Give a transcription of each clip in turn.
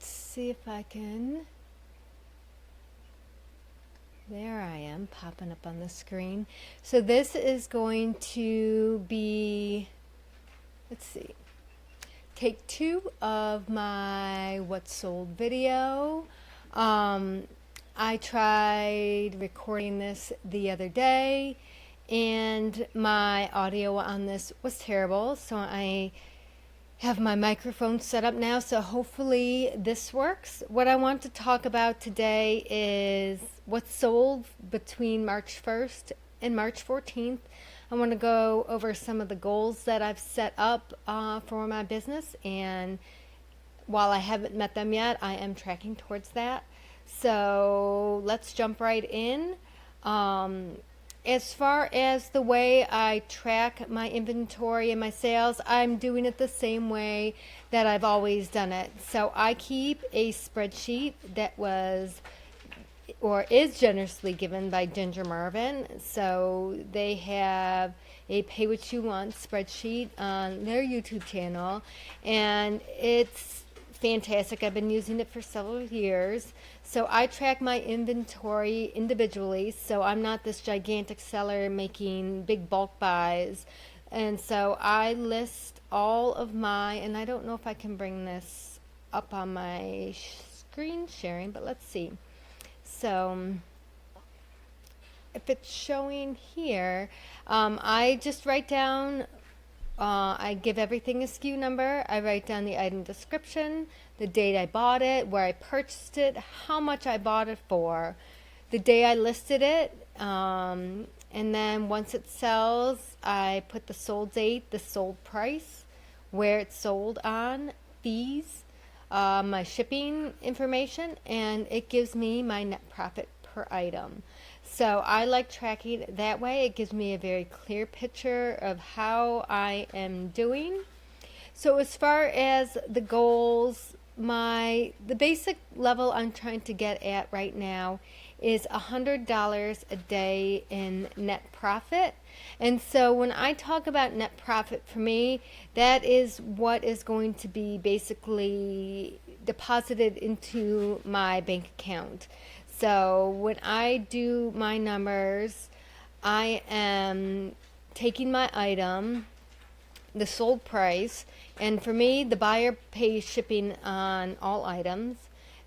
let's see if I can. There I am, popping up on the screen. So this is going to be, let's see, take two of my what sold video. I tried recording this the other day, and my audio on this was terrible, so I have my microphone set up now, so hopefully this works. What I want to talk about today is what's sold between March 1st and March 14th. I want to go over some of the goals that I've set up for my business, and while I haven't met them yet, I am tracking towards that. So let's jump right in. As far as the way I track my inventory and my sales, I'm doing it the same way that I've always done it. So I keep a spreadsheet that was or is generously given by Ginger Marvin. So they have a pay what you want spreadsheet on their YouTube channel, and it's fantastic. I've been using it for several years. So I track my inventory individually, so I'm not this gigantic seller making big bulk buys. And so I list all of my, and I don't know if I can bring this up on my screen sharing, but let's see. So if it's showing here, I just write down, I give everything a SKU number. I write down the item description, the date I bought it, where I purchased it, how much I bought it for, the day I listed it, and then once it sells, I put the sold date, the sold price, where it's sold on, fees, my shipping information, and it gives me my net profit per item. So I like tracking it that way. It gives me a very clear picture of how I am doing. So as far as the goals, the basic level I'm trying to get at right now is $100 a day in net profit. And so when I talk about net profit, for me, that is what is going to be basically deposited into my bank account. So when I do my numbers, I am taking my item, the sold price, and for me, the buyer pays shipping on all items.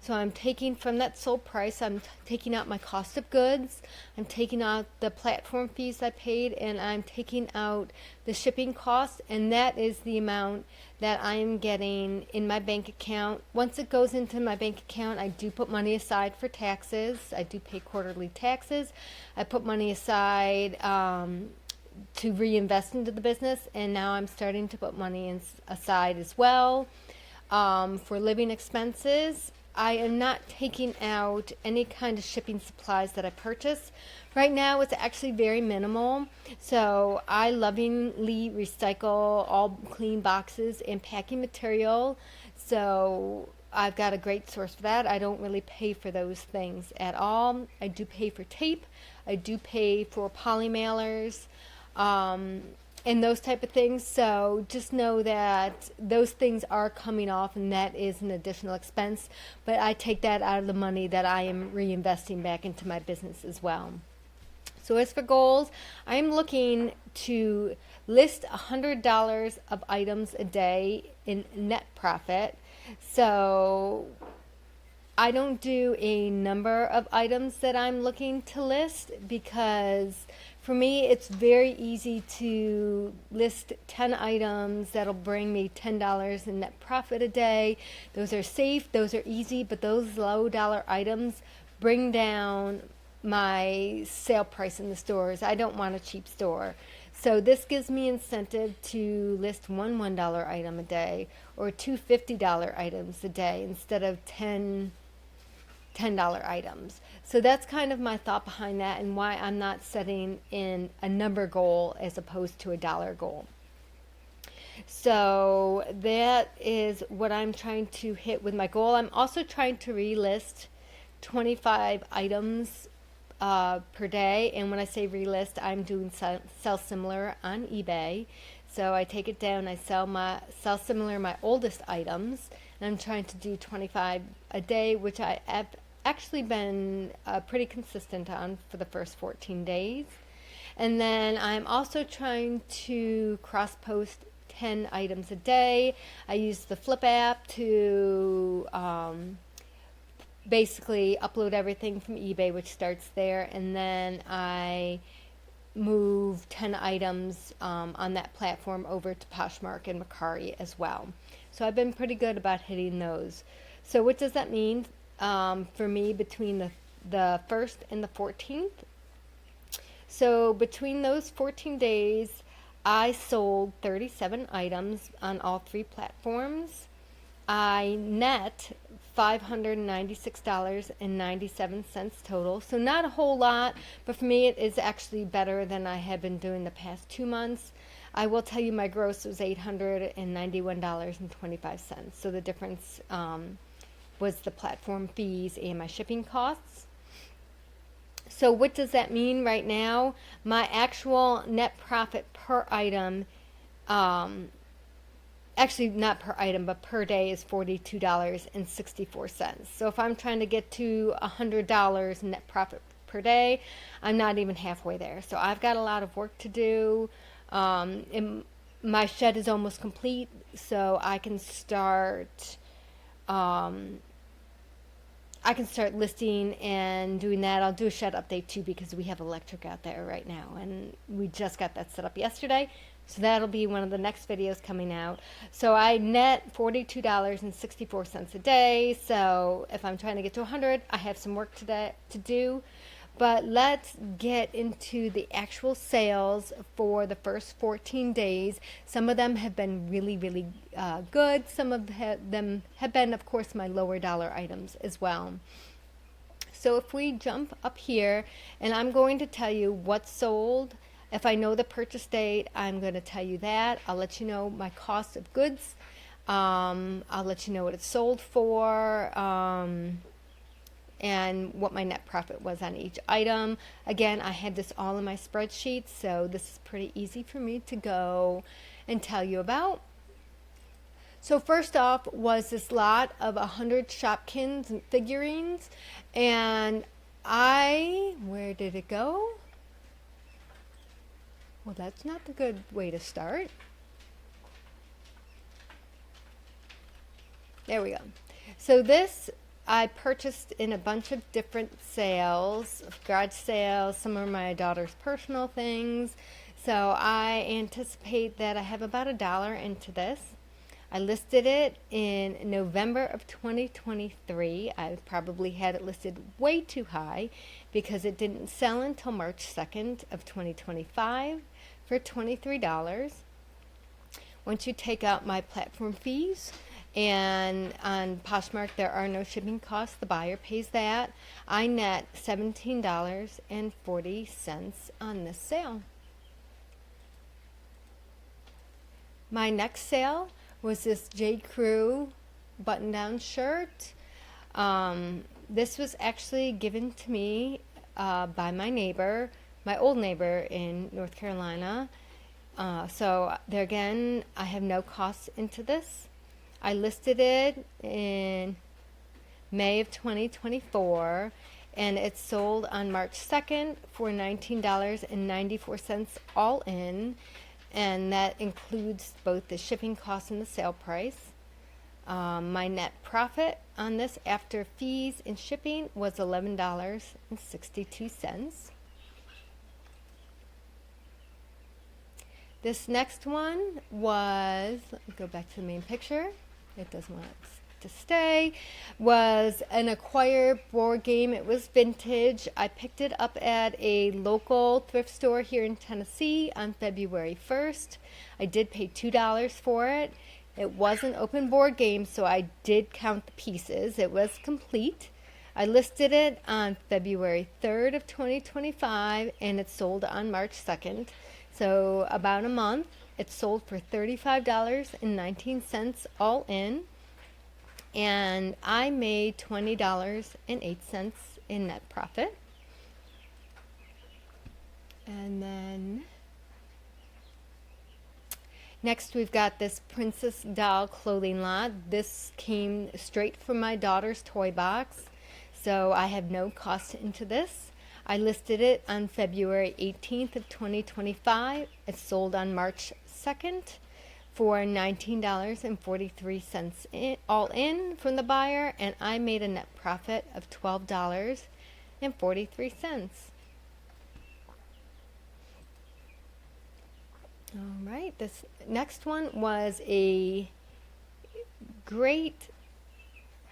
So I'm taking from that sold price, I'm taking out my cost of goods, I'm taking out the platform fees I paid, and I'm taking out the shipping cost, and that is the amount that I am getting in my bank account. Once it goes into my bank account, I do put money aside for taxes. I do pay quarterly taxes. I put money aside to reinvest into the business, and now I'm starting to put money aside as well for living expenses. I am not taking out any kind of shipping supplies that I purchase. Right now it's actually very minimal, so I lovingly recycle all clean boxes and packing material, so I've got a great source for that. I don't really pay for those things at all. I do pay for tape, I do pay for poly mailers, and those type of things. So just know that those things are coming off, and that is an additional expense, but I take that out of the money that I am reinvesting back into my business as well. So as for goals, I'm looking to list $100 of items a day in net profit. So I don't do a number of items that I'm looking to list, because for me it's very easy to list 10 items that'll bring me $10 in net profit a day. Those are safe, those are easy, but those low dollar items bring down my sale price in the stores. I don't want a cheap store. So this gives me incentive to list one $1 item a day, or two $50 items a day instead of 10 $10 items. So that's kind of my thought behind that, and why I'm not setting in a number goal as opposed to a dollar goal. So that is what I'm trying to hit with my goal. I'm also trying to relist 25 items per day, and when I say relist, I'm doing sell similar on eBay. So I take it down, I sell similar my oldest items. and I'm trying to do 25 a day, which I have actually been pretty consistent on for the first 14 days. And then I'm also trying to cross post 10 items a day. I use the Flip app to basically upload everything from eBay, which starts there, and then I move 10 items on that platform over to Poshmark and Mercari as well. So I've been pretty good about hitting those. So what does that mean for me between the 1st and the 14th? So between those 14 days, I sold 37 items on all 3 platforms. I net $596.97 total. So not a whole lot, but for me it is actually better than I have been doing the past 2 months. I will tell you my gross was $891.25. So the difference was the platform fees and my shipping costs. So what does that mean right now? My actual net profit per item, actually not per item, but per day is $42.64. So if I'm trying to get to $100 net profit per day, I'm not even halfway there. So I've got a lot of work to do. My shed is almost complete, so I can start listing and doing that. I'll do a shed update too because we have electric out there right now, and we just got that set up yesterday. So that'll be one of the next videos coming out. So I net $42.64 a day. So if I'm trying to get to 100, I have some work to do. But let's get into the actual sales for the first 14 days. Some of them have been really, really good. Some of them have been, of course, my lower dollar items as well. So if we jump up here, and I'm going to tell you what sold. If I know the purchase date, I'm going to tell you that. I'll let you know my cost of goods. I'll let you know what it sold for. And what my net profit was on each item. Again, I had this all in my spreadsheet, so this is pretty easy for me to go and tell you about. So first off was this lot of 100 Shopkins and figurines, and where did it go? Well, that's not the good way to start. There we go. So this I purchased in a bunch of different sales, garage sales. Some are my daughter's personal things. So I anticipate that I have about $1 into this. I listed it in November of 2023. I probably had it listed way too high because it didn't sell until March 2nd of 2025 for $23. Once you take out my platform fees, and on Poshmark, there are no shipping costs. The buyer pays that. I net $17.40 on this sale. My next sale was this J. Crew button-down shirt. This was actually given to me by my neighbor, my old neighbor in North Carolina. So there again, I have no costs into this. I listed it in May of 2024, and it sold on March 2nd for $19.94 all in, and that includes both the shipping costs and the sale price. My net profit on this after fees and shipping was $11.62. This next one was, let me go back to the main picture. It doesn't want to stay. Was an acquired board game. It was vintage. I picked it up at a local thrift store here in Tennessee on February 1st. I did pay $2 for it. It was an open board game, so I did count the pieces. It was complete. I listed it on February 3rd of 2025, and it sold on March 2nd. So about a month. It sold for $35.19 all in, and I made $20.08 in net profit. And then Next, we've got this Princess Doll clothing lot. This came straight from my daughter's toy box, so I have no cost into this. I listed it on February 18th of 2025. It sold on March 2nd for $19.43 all in from the buyer, and I made a net profit of $12.43. All right, this next one was a great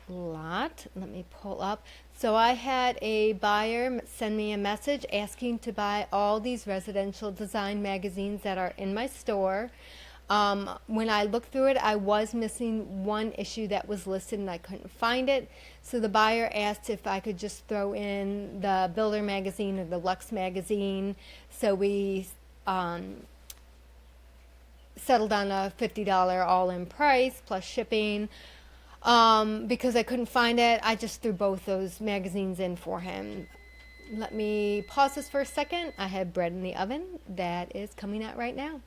lot. Let me pull up. So I had a buyer send me a message asking to buy all these residential design magazines that are in my store. When I looked through it, I was missing one issue that was listed and I couldn't find it. So the buyer asked if I could just throw in the Builder magazine or the Lux magazine. So we settled on a $50 all-in price plus shipping. Because I couldn't find it, I just threw both those magazines in for him. Let me pause this for a second. I have bread in the oven that is coming out right now.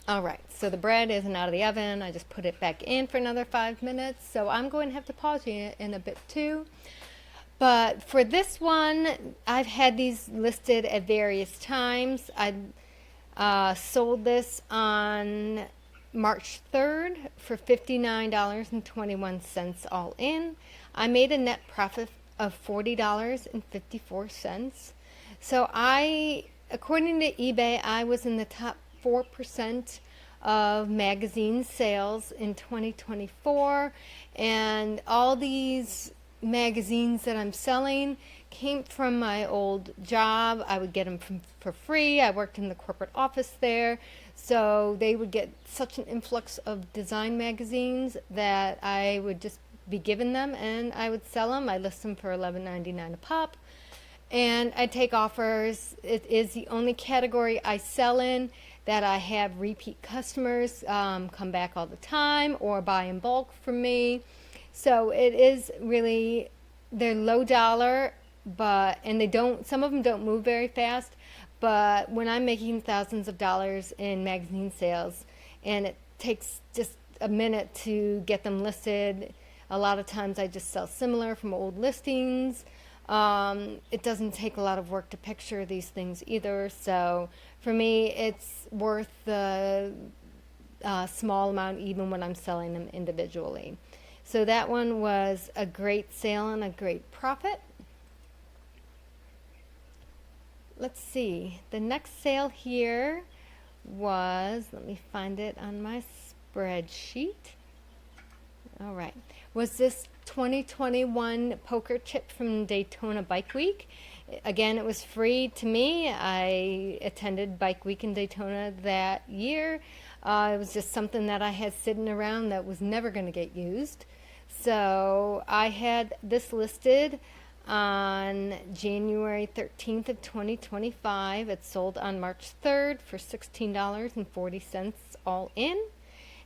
All right, so the bread isn't out of the oven. I just put it back in for another 5 minutes. So I'm going to have to pause you in a bit too. But for this one, I've had these listed at various times. I sold this on March 3rd for $59.21 all in. I made a net profit of $40.54. So according to eBay, I was in the top 4% of magazine sales in 2024, and all these magazines that I'm selling came from my old job. I would get them for free. I worked in the corporate office there, so they would get such an influx of design magazines that I would just be given them and I would sell them. I list them for $11.99 a pop, and I take offers. It is the only category I sell in that I have repeat customers come back all the time or buy in bulk from me. So it is really, they're low dollar, and some of them don't move very fast, but when I'm making thousands of dollars in magazine sales and it takes just a minute to get them listed, a lot of times I just sell similar from old listings. It doesn't take a lot of work to picture these things either, so for me it's worth the small amount even when I'm selling them individually. So that one was a great sale and a great profit. Let's see, the next sale here was, let me find it on my spreadsheet. All right, was this 2021 poker chip from Daytona Bike Week. Again, it was free to me. I attended Bike Week in Daytona that year. It was just something that I had sitting around that was never going to get used. So I had this listed on January 13th of 2025. It sold on March 3rd for $16.40 all in.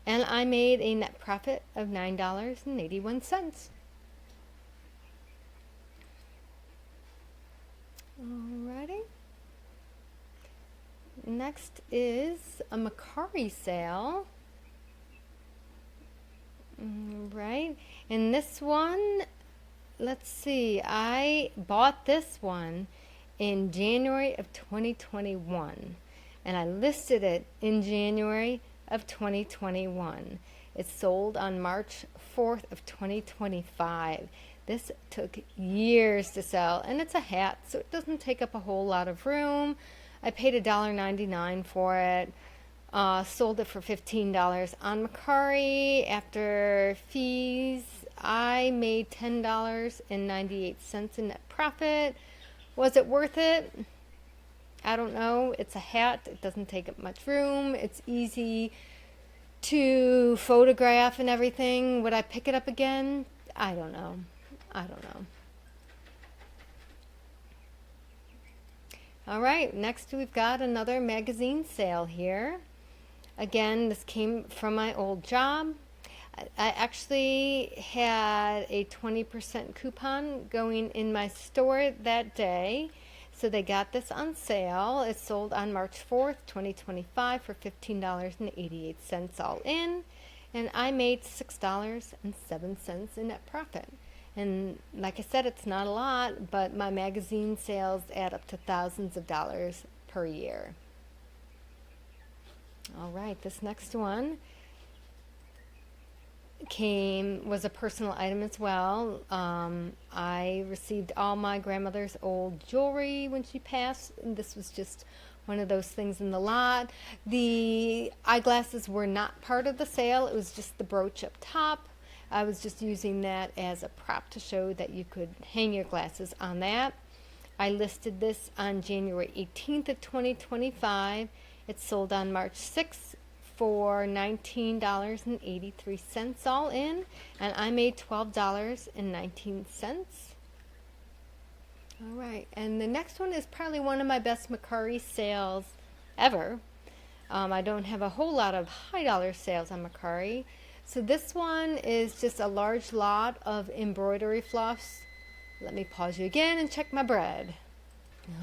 And I made a net profit of $9.81. Alrighty. Next is a Mercari sale. Right. And this one, let's see, I bought this one in January of 2021. And I listed it in January of 2021. It sold on March 4th of 2025. This took years to sell, and it's a hat, so it doesn't take up a whole lot of room. I paid $1.99 for it. Sold it for $15 on Mercari. After fees, I made $10.98 in net profit. Was it worth it? I don't know. It's a hat. It doesn't take up much room. It's easy to photograph and everything. Would I pick it up again? I don't know. All right, next we've got another magazine sale here. Again, this came from my old job. I actually had a 20% coupon going in my store that day. So they got this on sale. It sold on March 4th, 2025 for $15.88 all in. And I made $6.07 in net profit. And like I said, it's not a lot, but my magazine sales add up to thousands of dollars per year. All right, this next one was a personal item as well. I received all my grandmother's old jewelry when she passed, and this was just one of those things in the lot. The eyeglasses were not part of the sale. It was just the brooch up top. I was just using that as a prop to show that you could hang your glasses on that. I listed this on January 18th of 2025. It sold on March 6th for $19.83 all in, and I made $12.19. All right, and the next one is probably one of my best Mercari sales ever. I don't have a whole lot of high dollar sales on Mercari. So this one is just a large lot of embroidery floss. Let me pause you again and check my bread.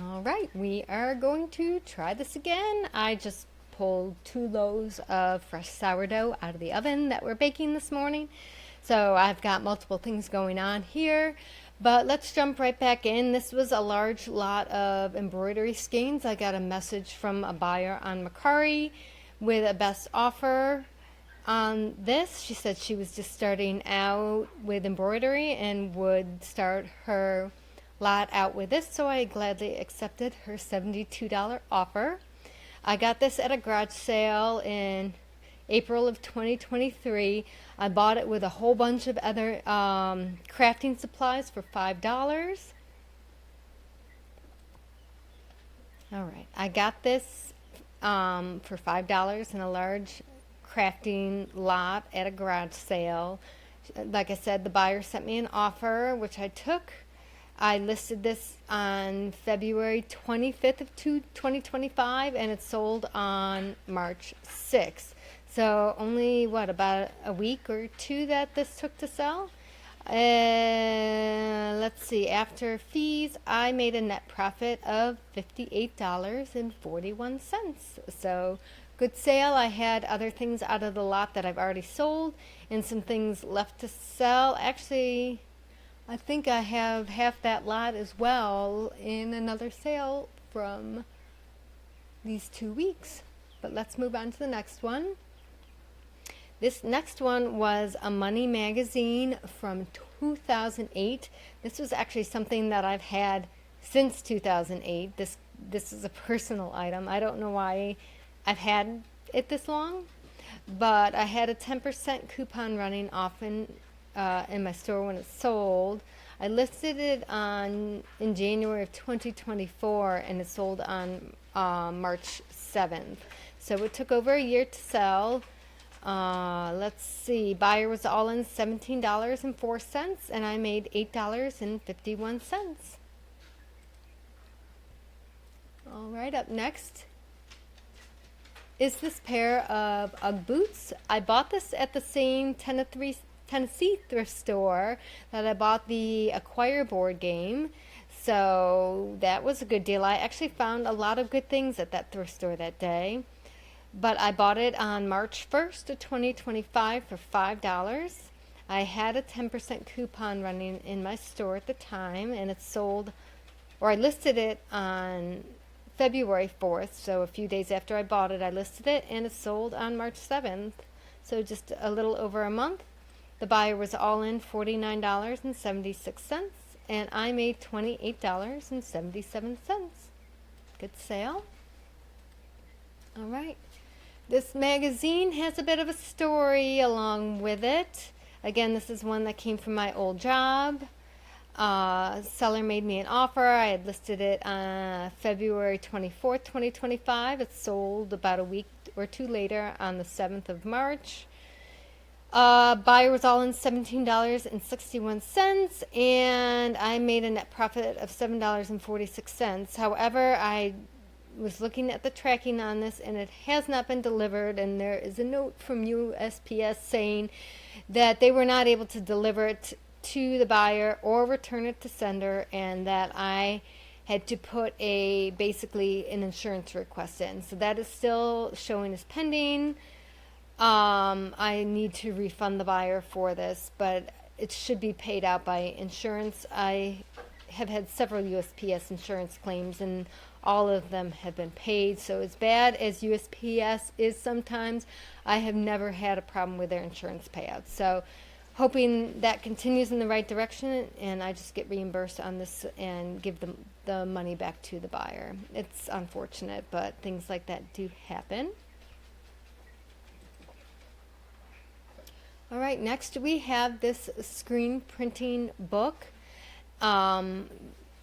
All right, we are going to try this again. I just pulled 2 loaves of fresh sourdough out of the oven that we're baking this morning. So I've got multiple things going on here, but let's jump right back in. This was a large lot of embroidery skeins. I got a message from a buyer on Mercari with a best offer on this. She said she was just starting out with embroidery and would start her lot out with this, so I gladly accepted her $72 offer. I got this at a garage sale in April of 2023. I bought it with a whole bunch of other crafting supplies for $5. All right, I got this for $5 in a large crafting lot at a garage sale. Like I said, the buyer sent me an offer, which I took. I listed this on February 25th of 2025, and it sold on March 6th. So only, about a week or 2 that this took to sell? Let's see, after fees, I made a net profit of $58.41. So good sale. I had other things out of the lot that I've already sold and some things left to sell. Actually, I think I have half that lot as well in another sale from these 2 weeks. But let's move on to the next one. This next one was a money magazine from 2008. This was actually something that I've had since 2008. This is a personal item. I don't know why I've had it this long, but I had a 10% coupon running off in my store when it sold. I listed it in January of 2024, and it sold on March 7th. So it took over a year to sell. Let's see, buyer was all in $17.04, and I made $8.51. All right, up next is this pair of Ugg boots. I bought this at the same Tennessee thrift store that I bought the Acquire board game. So that was a good deal. I actually found a lot of good things at that thrift store that day. But I bought it on March 1st of 2025 for $5. I had a 10% coupon running in my store at the time, and it sold, or I listed it on February 4th, so a few days after I bought it, I listed it, and it sold on March 7th, so just a little over a month. The buyer was all in $49.76, and I made $28.77. Good sale. All right. This magazine has a bit of a story along with it. Again, this is one that came from my old job. Seller made me an offer. I had listed it on February 24th, 2025. It sold about a week or 2 later on the 7th of March. Buyer was all in $17.61, and I made a net profit of $7.46. However, I was looking at the tracking on this, and it has not been delivered, and there is a note from USPS saying that they were not able to deliver it to the buyer or return it to sender, and that I had to put basically an insurance request in. So that is still showing as pending. I need to refund the buyer for this, but it should be paid out by insurance. I have had several USPS insurance claims, and all of them have been paid. So as bad as USPS is sometimes, I have never had a problem with their insurance payouts. So hoping that continues in the right direction, and I just get reimbursed on this and give the money back to the buyer. It's unfortunate, but things like that do happen. All right, next we have this screen printing book.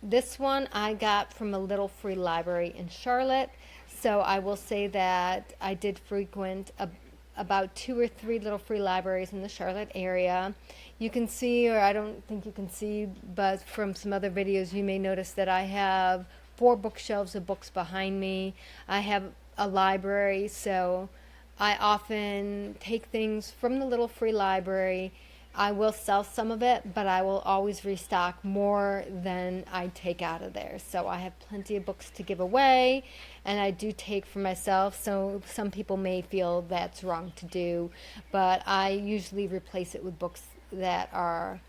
This one I got from a little free library in Charlotte. So I will say that I did frequent about 2 or 3 little free libraries in the Charlotte area. You can see, or I don't think you can see, but from some other videos you may notice that I have 4 bookshelves of books behind me. I have a library, so I often take things from the little free library. I will sell some of it, but I will always restock more than I take out of there. So I have plenty of books to give away, and I do take for myself. So some people may feel that's wrong to do, but I usually replace it with books that are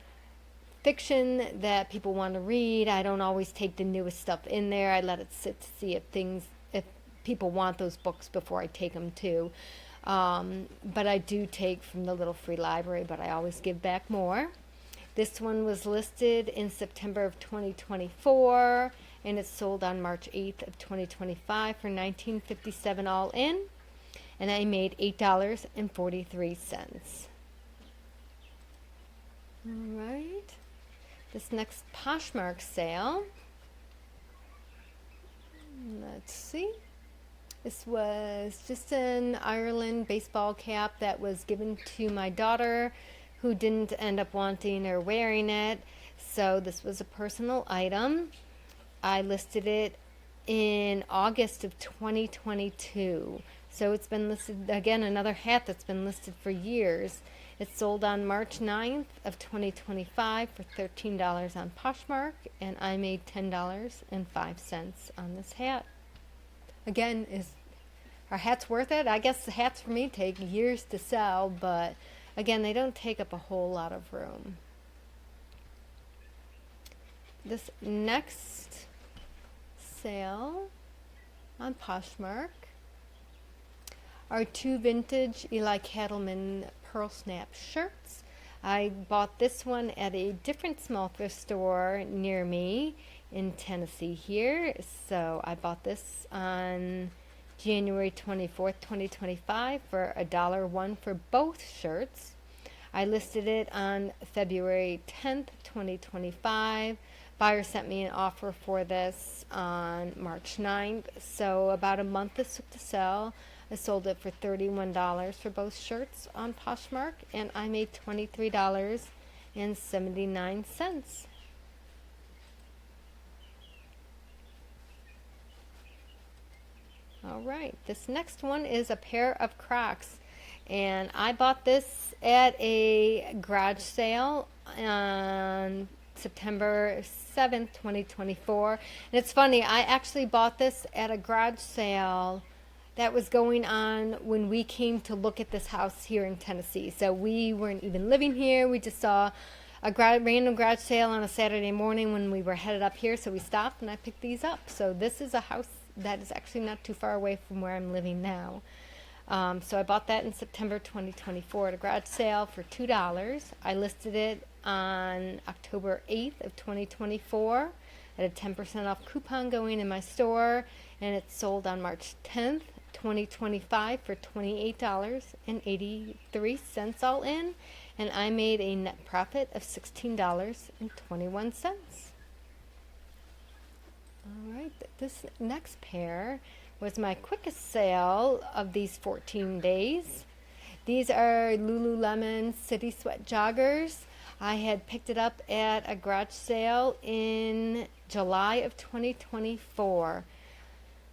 fiction that people want to read. I don't always take the newest stuff in there. I let it sit to see if people want those books before I take them too. But I do take from the little free library, but I always give back more. This one was listed in September of 2024, and it's sold on March 8th of 2025 for $19.57 all in, and I made $8.43. All right, this next Poshmark sale, let's see. This was just an Ireland baseball cap that was given to my daughter, who didn't end up wanting or wearing it. So this was a personal item. I listed it in August of 2022. So it's been listed, again, another hat that's been listed for years. It sold on March 9th of 2025 for $13 on Poshmark, and I made $10.05 on this hat. Again, are hats worth it? I guess the hats for me take years to sell, but again, they don't take up a whole lot of room. This next sale on Poshmark are 2 vintage Eli Cattleman Pearl Snap shirts. I bought this one at a different small thrift store near me in Tennessee here. So I bought this on January 24th, 2025 for $1.01 for both shirts. I listed it on February 10th, 2025. Buyer sent me an offer for this on March 9th. So about a month this took to sell. I sold it for $31 for both shirts on Poshmark, and I made $23.79. All right, this next one is a pair of Crocs, and I bought this at a garage sale on September 7th, 2024. And it's funny, I actually bought this at a garage sale that was going on when we came to look at this house here in Tennessee. So we weren't even living here. We just saw a random garage sale on a Saturday morning when we were headed up here. So we stopped and I picked these up. So this is a house that is actually not too far away from where I'm living now. So I bought that in September 2024 at a garage sale for $2. I listed it on October 8th of 2024 at a 10% off coupon going in my store, and it sold on March 10th, 2025 for $28.83 all in, and I made a net profit of $16.21. All right, this next pair was my quickest sale of these 14 days. These are Lululemon City Sweat joggers. I had picked it up at a garage sale in July of 2024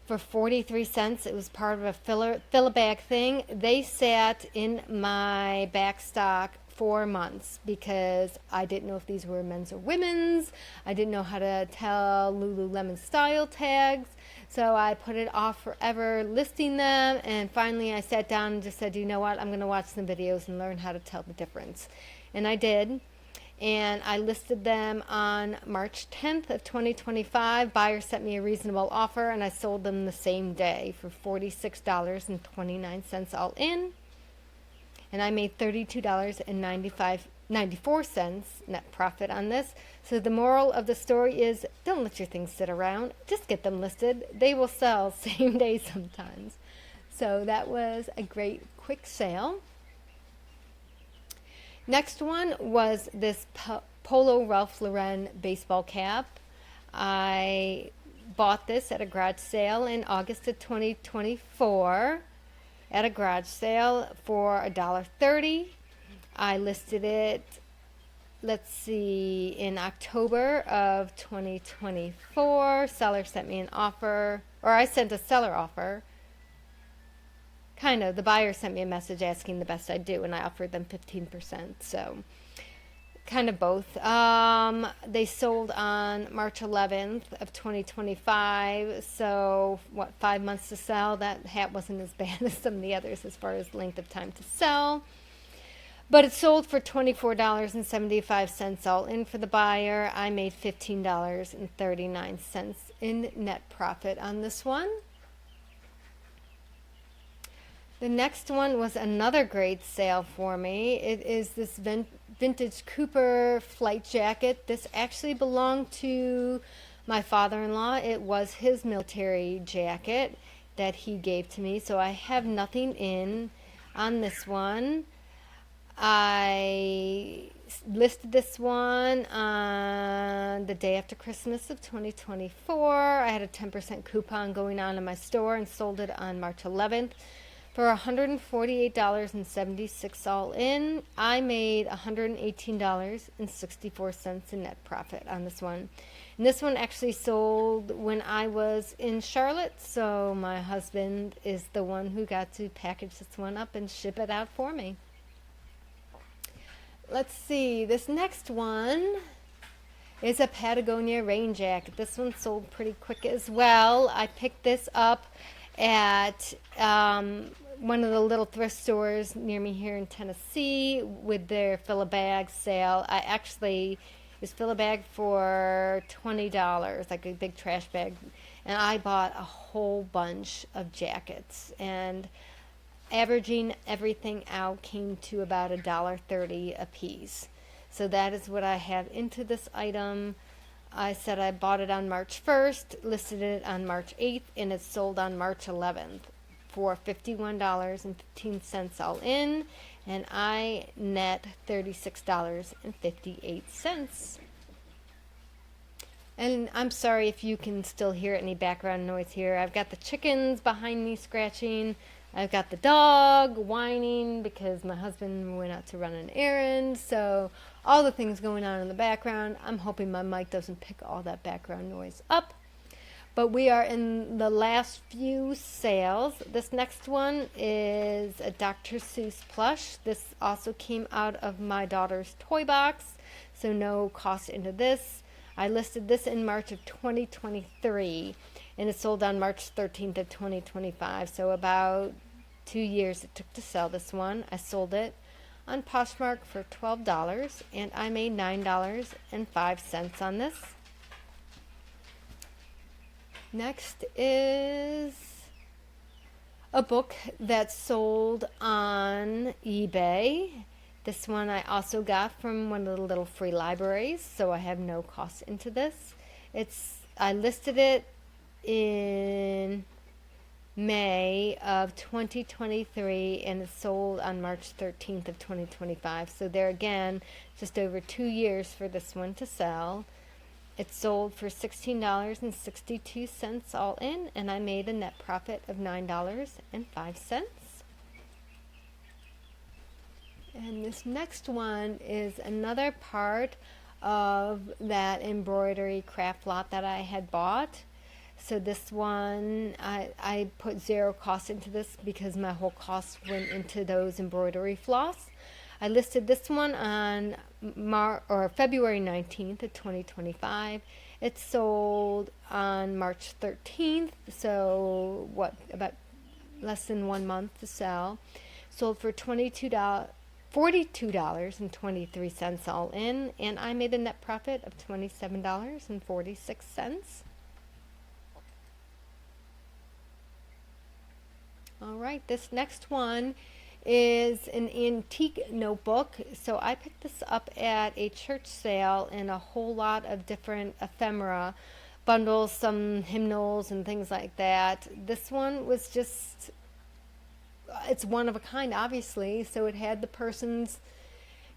for 43 cents. It was part of a fill-a-bag thing. They sat in my back stock 4 months because I didn't know if these were men's or women's. I didn't know how to tell Lululemon style tags. So I put it off forever listing them, and finally I sat down and just said, you know what, I'm going to watch some videos and learn how to tell the difference. And I did. And I listed them on March 10th of 2025. Buyer sent me a reasonable offer, and I sold them the same day for $46.29 all in. And I made $32.94 net profit on this. So the moral of the story is, don't let your things sit around. Just get them listed. They will sell same day sometimes. So that was a great quick sale. Next one was this Polo Ralph Lauren baseball cap. I bought this at a garage sale in August of 2024 at a garage sale for $1.30. I listed it, let's see, in October of 2024. Seller sent me an offer, or I sent a seller offer. Kind of, the buyer sent me a message asking the best I'd do, and I offered them 15%. So, kind of both. They sold on March 11th of 2025. So, 5 months to sell? That hat wasn't as bad as some of the others as far as length of time to sell. But it sold for $24.75 all in for the buyer. I made $15.39 in net profit on this one. The next one was another great sale for me. It is this vintage Cooper flight jacket. This actually belonged to my father-in-law. It was his military jacket that he gave to me, so I have nothing in on this one. I listed this one on the day after Christmas of 2024. I had a 10% coupon going on in my store and sold it on March 11th. For $148.76 all in. I made $118.64 in net profit on this one. And this one actually sold when I was in Charlotte, so my husband is the one who got to package this one up and ship it out for me. Let's see, this next one is a Patagonia rain jacket. This one sold pretty quick as well. I picked this up at one of the little thrift stores near me here in Tennessee with their fill a bag sale. It was fill a bag for $20, like a big trash bag, and I bought a whole bunch of jackets, and averaging everything out came to about $1.30 a piece. So that is what I have into this item. I said I bought it on March 1st, listed it on March 8th, and it sold on March 11th for $51.15 all in, and I net $36.58. And I'm sorry if you can still hear any background noise here. I've got the chickens behind me scratching. I've got the dog whining because my husband went out to run an errand. So all the things going on in the background. I'm hoping my mic doesn't pick all that background noise up. But we are in the last few sales. This next one is a Dr. Seuss plush. This also came out of my daughter's toy box, so no cost into this. I listed this in March of 2023, and it sold on March 13th of 2025, so about 2 years it took to sell this one. I sold it on Poshmark for $12, and I made $9.05 on this. Next is a book that sold on eBay. This one I also got from one of the little free libraries, so I have no cost into this. I listed it in May of 2023, and it sold on March 13th of 2025. So there again, just over 2 years for this one to sell. It sold for $16.62 all in, and I made a net profit of $9.05. And this next one is another part of that embroidery craft lot that I had bought. So this one, I put zero cost into this because my whole cost went into those embroidery floss. I listed this one on February 19th of 2025. It sold on March 13th, so what, about less than 1 month to sell. Sold for $42.23 all in, and I made a net profit of $27.46. All right, this next one is an antique notebook. So I picked this up at a church sale in a whole lot of different ephemera bundles, some hymnals and things like that. This one was just, it's one of a kind, obviously. So it had the person's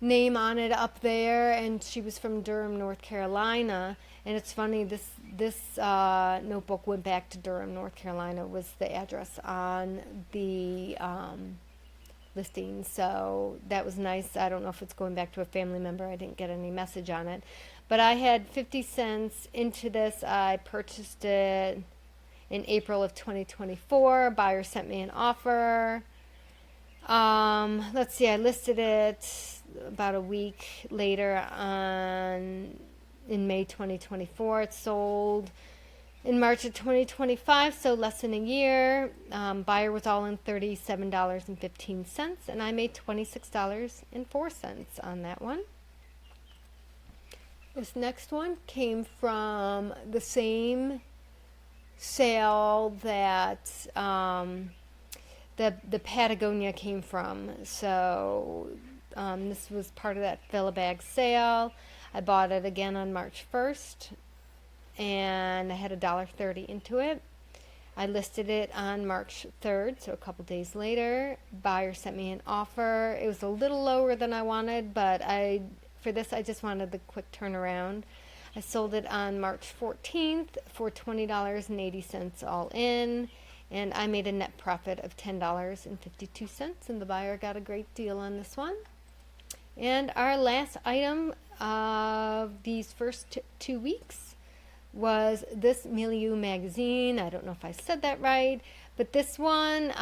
name on it up there, and she was from Durham, North Carolina. And it's funny, this notebook went back to Durham, North Carolina, was the address on the listing. So that was nice. I don't know if it's going back to a family member. I didn't get any message on it. But I had 50 cents into this. I purchased it in April of 2024. Buyer sent me an offer. Let's see, I listed it about a week later in May 2024. It sold in March of 2025, so less than a year. Buyer was all in $37.15, and I made $26.04 on that one. This next one came from the same sale that the Patagonia came from. So this was part of that fill-a-bag sale. I bought it again on March 1st, and I had $1.30 into it. I listed it on March 3rd, so a couple days later. Buyer sent me an offer. It was a little lower than I wanted, but for this I just wanted the quick turnaround. I sold it on March 14th for $20.80 all in, and I made a net profit of $10.52, and the buyer got a great deal on this one. And our last item of these first 2 weeks was this Milieu magazine. I don't know if I said that right, but this one,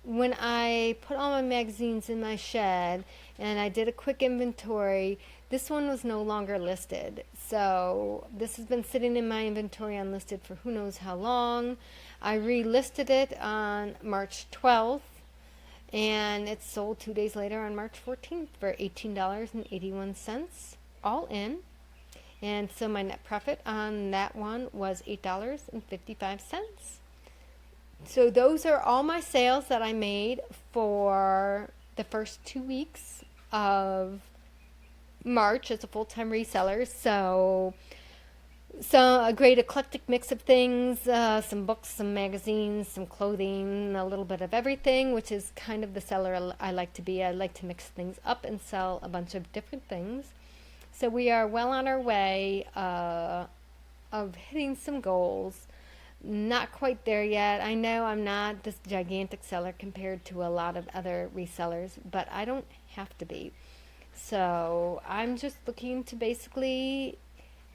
when I put all my magazines in my shed and I did a quick inventory, this one was no longer listed. So this has been sitting in my inventory unlisted for who knows how long. I relisted it on March 12th, and it sold 2 days later on March 14th for $18.81 all in. And so my net profit on that one was $8.55. So those are all my sales that I made for the first 2 weeks of March as a full-time reseller. So a great eclectic mix of things, some books, some magazines, some clothing, a little bit of everything, which is kind of the seller I like to be. I like to mix things up and sell a bunch of different things. So we are well on our way of hitting some goals. Not quite there yet. I know I'm not this gigantic seller compared to a lot of other resellers, but I don't have to be. So I'm just looking to basically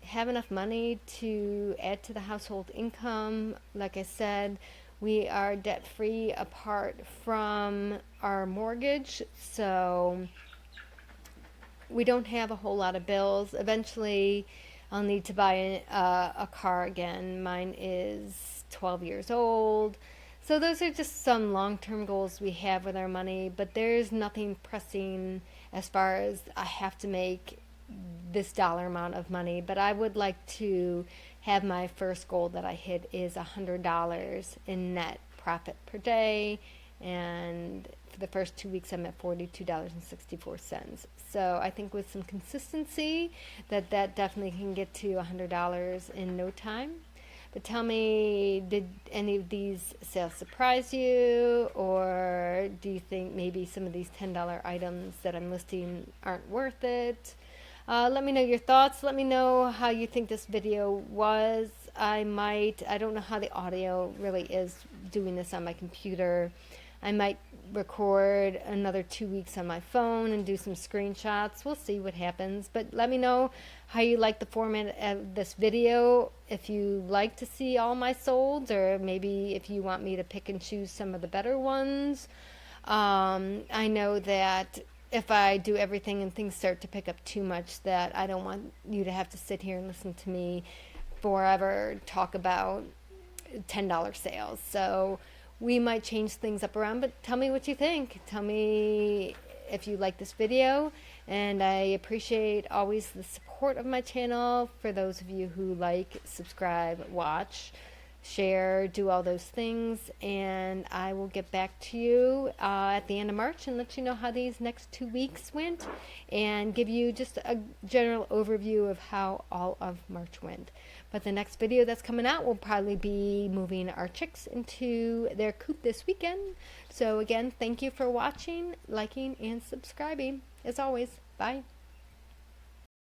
have enough money to add to the household income. Like I said, we are debt free apart from our mortgage, so we don't have a whole lot of bills. Eventually I'll need to buy a car again. Mine is 12 years old. So those are just some long-term goals we have with our money, but there's nothing pressing as far as I have to make this dollar amount of money. But I would like to have my first goal that I hit is $100 in net profit per day, and for the first 2 weeks I'm at $42.64. So I think with some consistency that definitely can get to $100 in no time. But tell me, did any of these sales surprise you, or do you think maybe some of these $10 items that I'm listing aren't worth it? Let me know your thoughts. Let me know how you think this video was. I don't know how the audio really is doing this on my computer. I might record another 2 weeks on my phone and do some screenshots. We'll see what happens. But let me know how you like the format of this video. If you like to see all my solds, or maybe if you want me to pick and choose some of the better ones. I know that if I do everything and things start to pick up too much, that I don't want you to have to sit here and listen to me forever talk about $10 sales. So we might change things up around, but tell me what you think. Tell me if you like this video, and I appreciate always the support of my channel. For those of you who like, subscribe, watch, share, do all those things, and I will get back to you at the end of March and let you know how these next 2 weeks went, and give you just a general overview of how all of March went. But the next video that's coming out will probably be moving our chicks into their coop this weekend. So again, thank you for watching, liking, and subscribing. As always, bye.